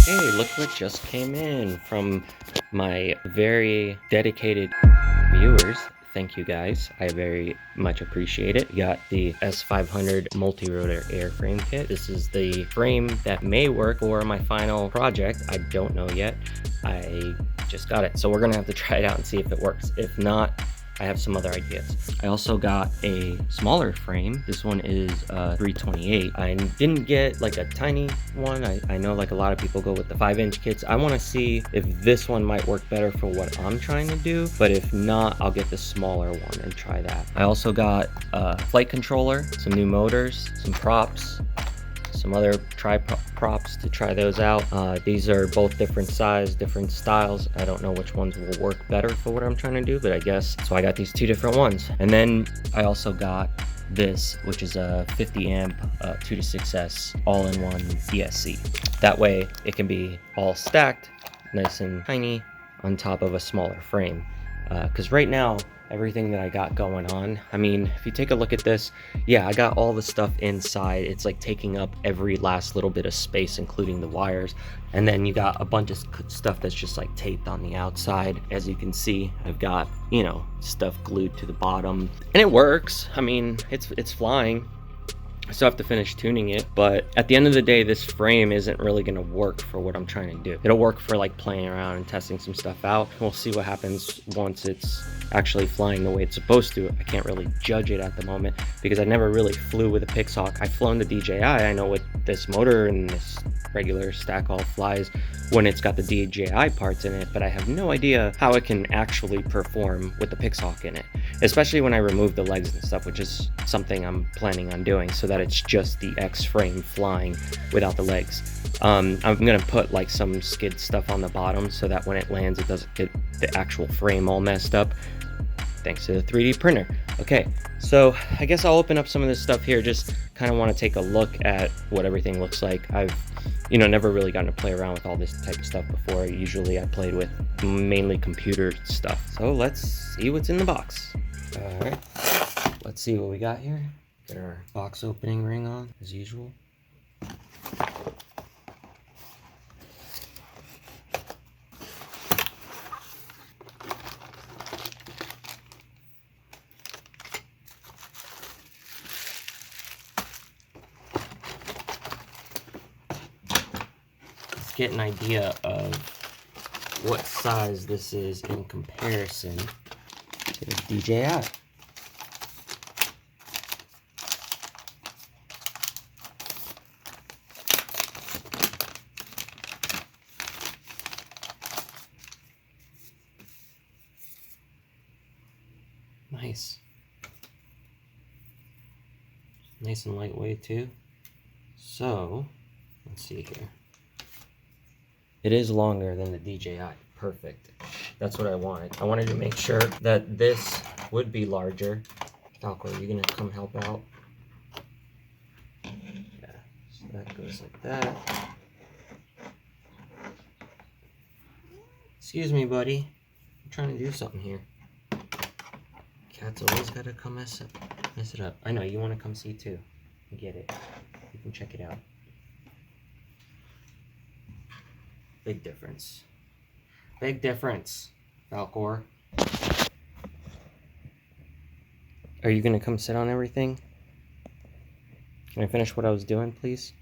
Hey, look what just came in from my very dedicated viewers. Thank you guys. I very much appreciate it. Got the S500 multi-rotor airframe kit. This is the frame that may work for my final project. I don't know yet. I just got it. So we're gonna have to try it out and see if it works. If not, I have some other ideas. I also got a smaller frame. This one is 328. I didn't get like a tiny one. I know like a lot of people go with the 5-inch kits. I want to see if this one might work better for what I'm trying to do, but if not, I'll get the smaller one and try that. I also got a flight controller, some new motors, some props, some other props to try those out. These are both different size, different styles. I don't know which ones will work better for what I'm trying to do, but I guess so. I got these two different ones. And then I also got this, which is a 50 amp 2 to 6S all-in-one ESC. That way it can be all stacked nice and tiny on top of a smaller frame. Because right now, everything that I got going on, I mean, if you take a look at this, yeah, I got all the stuff inside. It's like taking up every last little bit of space, including the wires. And then you got a bunch of stuff that's just like taped on the outside. As you can see, I've got, you know, stuff glued to the bottom, and it works. I mean, it's flying. I still have to finish tuning it, but at the end of the day, this frame isn't really going to work for what I'm trying to do. It'll work for like playing around and testing some stuff out. We'll see what happens once it's actually flying the way it's supposed to. I can't really judge it at the moment because I never really flew with a Pixhawk. I've flown the DJI. I know what this motor and this regular stack all flies when it's got the DJI parts in it, but I have no idea how it can actually perform with the Pixhawk in it, especially when I remove the legs and stuff, which is something I'm planning on doing so that it's just the X frame flying without the legs. I'm gonna put like some skid stuff on the bottom so that when it lands, it doesn't get the actual frame all messed up, thanks to the 3D printer. Okay, so I guess I'll open up some of this stuff here. Just kind of want to take a look at what everything looks like. I've, you know, never really gotten to play around with all this type of stuff before. Usually I played with mainly computer stuff. So let's see what's in the box. All right, let's see what we got here. Get our box opening ring on as usual. Let's get an idea of what size this is in comparison to the DJI. Nice and lightweight too. So let's see here. It is longer than the DJI. Perfect. That's what I wanted. I wanted to make sure that this would be larger. Falco, are you gonna come help out? Yeah, so that goes like that. Excuse me, buddy. I'm trying to do something here. Cat's always gotta come mess it up. I know, you wanna come see too. I get it. You can check it out. Big difference. Big difference, Falcor. Are you gonna come sit on everything? Can I finish what I was doing, please?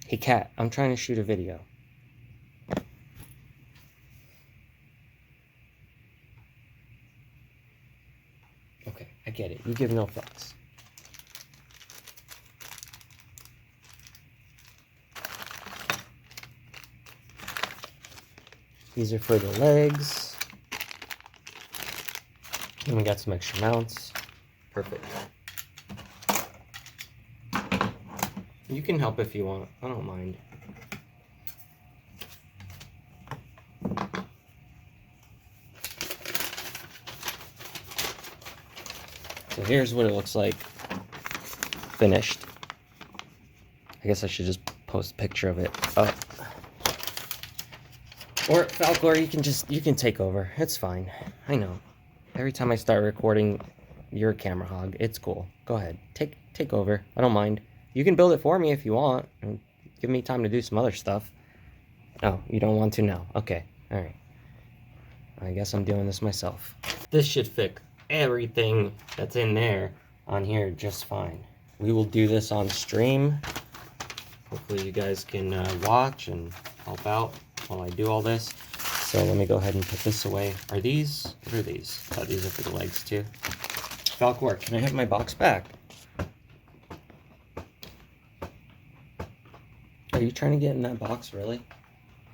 Hey, cat, I'm trying to shoot a video. Okay, I get it. You give no fucks. These are for the legs. And we got some extra mounts. Perfect. You can help if you want. I don't mind. So here's what it looks like finished. I guess I should just post a picture of it up. Or Falcor, you can take over. It's fine. I know. Every time I start recording, you're a camera hog. It's cool. Go ahead. Take over. I don't mind. You can build it for me if you want. And give me time to do some other stuff. Oh, you don't want to now. Okay. All right. I guess I'm doing this myself. This should fit everything that's in there on here just fine. We will do this on stream. Hopefully you guys can watch and help out while I do all this. So let me go ahead and put this away. Are these? What are these? Oh, these are for the legs too. Falcor, can I have my box back? Are you trying to get in that box, really?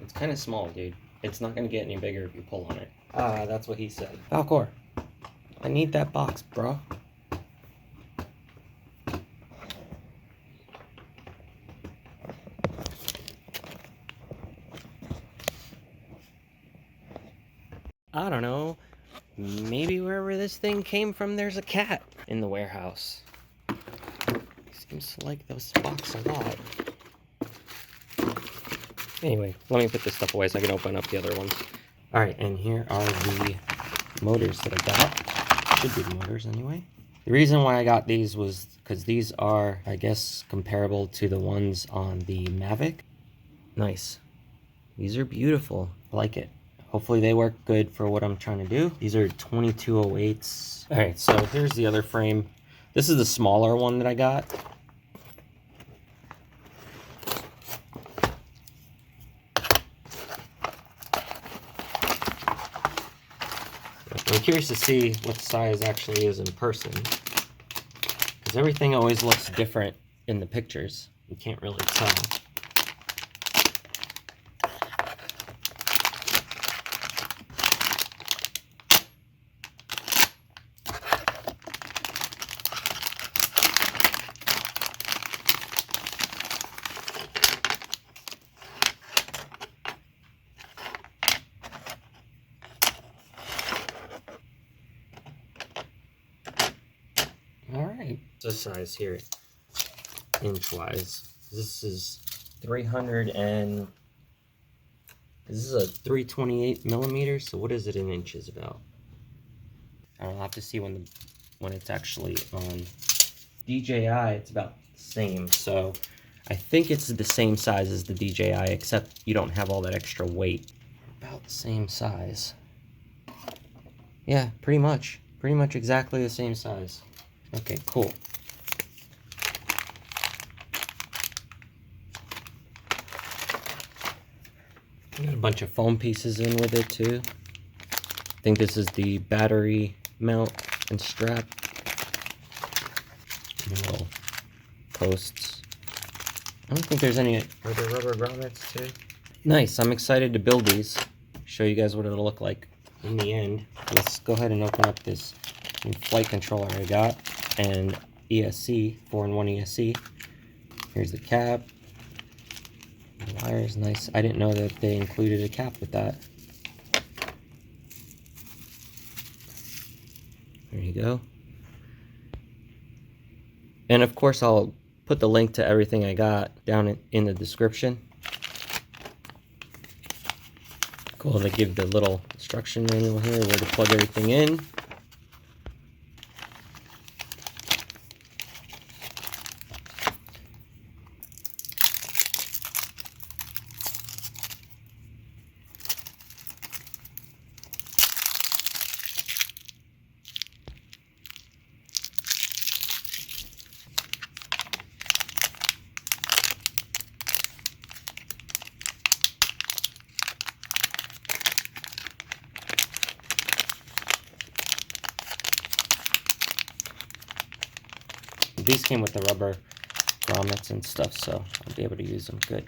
It's kind of small, dude. It's not going to get any bigger if you pull on it. Ah, that's what he said. Falcor, I need that box, bro. I don't know. Maybe wherever this thing came from, there's a cat in the warehouse. He seems to like this box a lot. Anyway, let me put this stuff away so I can open up the other ones. Alright, and here are the motors that I got. Should be the motors anyway. The reason why I got these was because these are, I guess, comparable to the ones on the Mavic. Nice. These are beautiful. I like it. Hopefully they work good for what I'm trying to do. These are 2208s. Alright, so here's the other frame. This is the smaller one that I got. I'm curious to see what the size actually is in person, because everything always looks different in the pictures. You can't really tell. Alright, the size here, inch-wise. This is 300 and... This is a 328 millimeters, so what is it in inches about? I'll have to see when it's actually on DJI. It's about the same, so I think it's the same size as the DJI, except you don't have all that extra weight. About the same size. Yeah, pretty much exactly the same size. Okay, cool. Got a bunch of foam pieces in with it too. I think this is the battery mount and strap. Little posts. I don't think there's any. Are there rubber grommets too? Nice. I'm excited to build these. Show you guys what it'll look like in the end. Let's go ahead and open up this new flight controller I got and ESC 4-in-1 ESC. Here's the cab. The wire is nice. I didn't know that they included a cap with that. There you go. And of course I'll put the link to everything I got down in the description. Cool, they give the little instruction manual here where to plug everything in. These came with the rubber grommets and stuff, so I'll be able to use them good.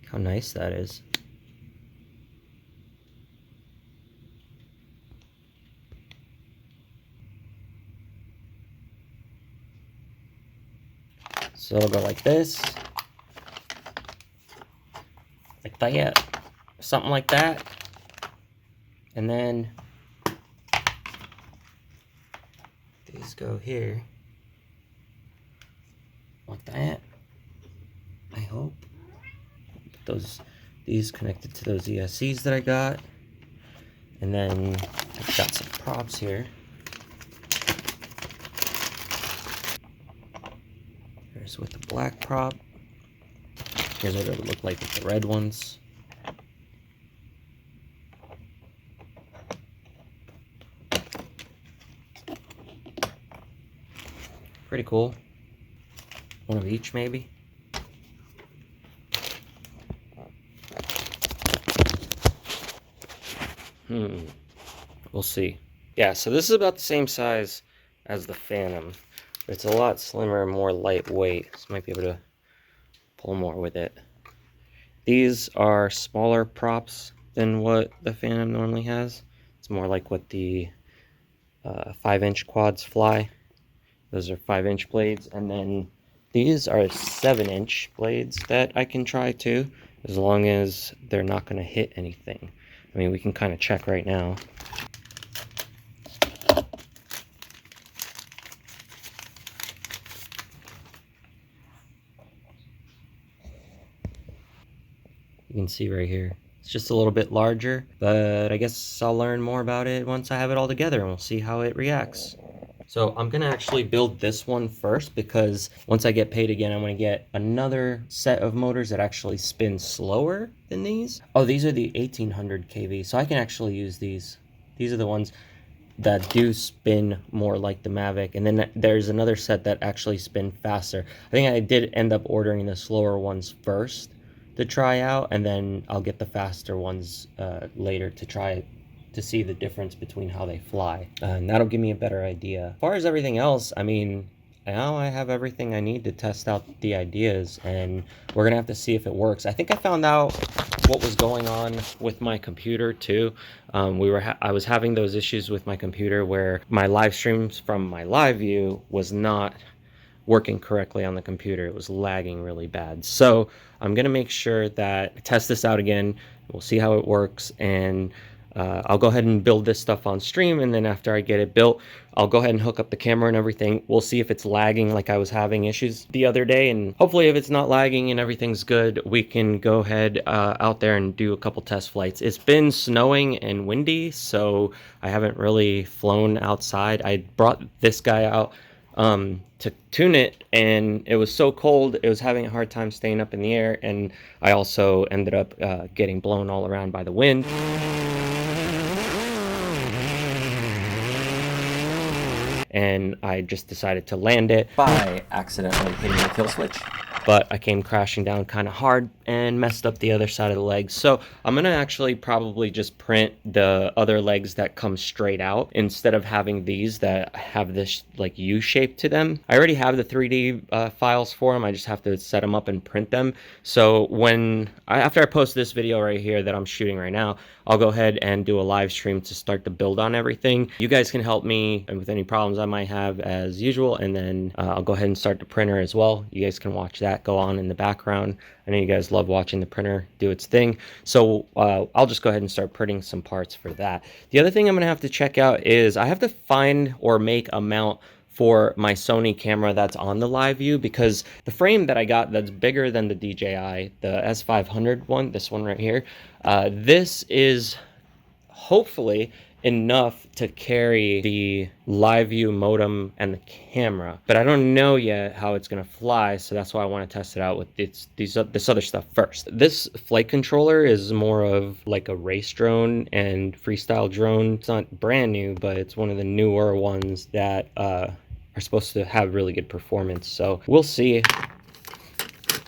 How nice that is. So it'll go like this. Like that. Something like that. And then these go here. Like that, I hope. These connected to those ESCs that I got, and then I've got some props here. black prop. Here's what it would look like with the red ones. Pretty cool. One of each, maybe. We'll see. Yeah, so this is about the same size as the Phantom. But it's a lot slimmer and more lightweight, so might be able to pull more with it. These are smaller props than what the Phantom normally has. It's more like what the 5-inch quads fly. Those are 5-inch blades, and then these are 7-inch blades that I can try too, as long as they're not going to hit anything. I mean, we can kind of check right now. You can see right here. It's just a little bit larger, but I guess I'll learn more about it once I have it all together, and we'll see how it reacts. So I'm gonna actually build this one first, because once I get paid again, I'm gonna get another set of motors that actually spin slower than these. Oh, these are the 1800 kV, so I can actually use these. These are the ones that do spin more like the Mavic, and then there's another set that actually spin faster. I think I did end up ordering the slower ones first to try out, and then I'll get the faster ones later to try to see the difference between how they fly, and that'll give me a better idea. As far as everything else, I mean, now I have everything I need to test out the ideas, and we're gonna have to see if it works. I think I found out what was going on with my computer too. I was having those issues with my computer where my live streams from my live view was not working correctly on the computer. It was lagging really bad. So I'm gonna make sure that I test this out again. We'll see how it works, and I'll go ahead and build this stuff on stream, and then after I get it built, I'll go ahead and hook up the camera and everything. We'll see if it's lagging like I was having issues the other day, and hopefully if it's not lagging and everything's good, we can go ahead out there and do a couple test flights. It's been snowing and windy, so I haven't really flown outside. I brought this guy out to tune it, and it was so cold it was having a hard time staying up in the air, and I also ended up getting blown all around by the wind. And I just decided to land it by accidentally hitting the kill switch. But I came crashing down kind of hard and messed up the other side of the legs. So I'm gonna actually probably just print the other legs that come straight out instead of having these that have this like U shape to them. I already have the 3D files for them. I just have to set them up and print them. So after I post this video right here that I'm shooting right now, I'll go ahead and do a live stream to start the build on everything. You guys can help me with any problems I might have as usual, and then I'll go ahead and start the printer as well. You guys can watch that go on in the background. I know you guys love watching the printer do its thing, so I'll just go ahead and start printing some parts for that. The other thing I'm gonna have to check out is I have to find or make a mount for my Sony camera that's on the live view, because the frame that I got that's bigger than the DJI, the S500 one, this one right here, this is hopefully enough to carry the live view modem and the camera, but I don't know yet how it's going to fly, so that's why I want to test it out with this other stuff first. This flight controller is more of like a race drone and freestyle drone. It's not brand new, but it's one of the newer ones that are supposed to have really good performance, so we'll see.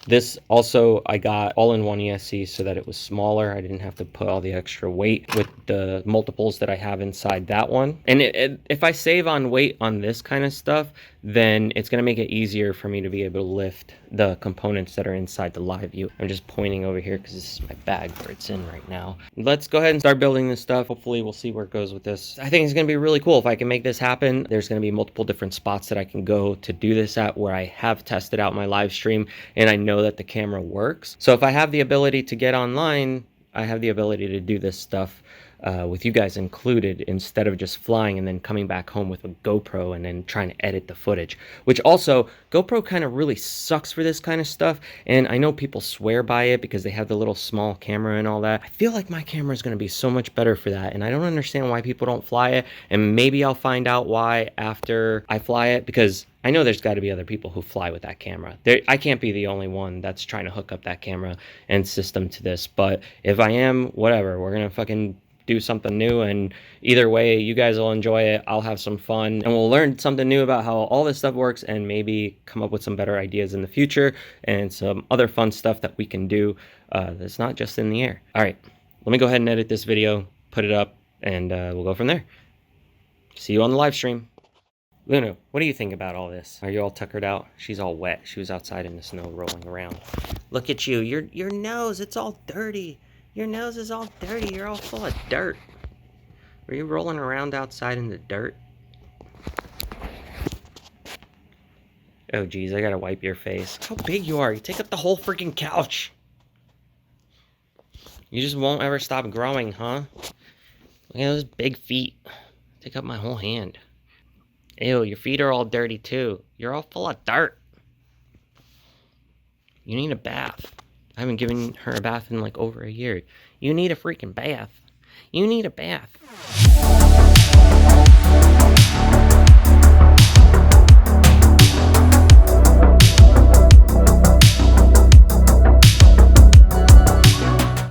This also, I got all-in-one ESC so that it was smaller. I didn't have to put all the extra weight with the multiples that I have inside that one. And if I save on weight on this kind of stuff, then it's going to make it easier for me to be able to lift the components that are inside the live view. I'm just pointing over here because this is my bag where it's in right now. Let's go ahead and start building this stuff. Hopefully we'll see where it goes with this. I think it's going to be really cool if I can make this happen. There's going to be multiple different spots that I can go to do this at where I have tested out my live stream and I know that the camera works. So if I have the ability to get online, I have the ability to do this stuff with you guys included, instead of just flying and then coming back home with a GoPro and then trying to edit the footage. Which also, GoPro kind of really sucks for this kind of stuff, and I know people swear by it because they have the little small camera and all that. I feel like my camera is going to be so much better for that, and I don't understand why people don't fly it, and maybe I'll find out why after I fly it, because I know there's got to be other people who fly with that camera. I can't be the only one that's trying to hook up that camera and system to this, but if I am, whatever, we're gonna fucking do something new, and either way, you guys will enjoy it, I'll have some fun, and we'll learn something new about how all this stuff works, and maybe come up with some better ideas in the future, and some other fun stuff that we can do that's not just in the air. All right, let me go ahead and edit this video, put it up, and we'll go from there. See you on the live stream. Luna, what do you think about all this? Are you all tuckered out? She's all wet. She was outside in the snow rolling around. Look at you. Your nose, it's all dirty. Your nose is all dirty. You're all full of dirt. Were you rolling around outside in the dirt? Oh, geez, I gotta wipe your face. How big you are. You take up the whole freaking couch. You just won't ever stop growing, huh? Look at those big feet. Take up my whole hand. Ew, your feet are all dirty too. You're all full of dirt. You need a bath. I haven't given her a bath in like over a year. You need a freaking bath. You need a bath.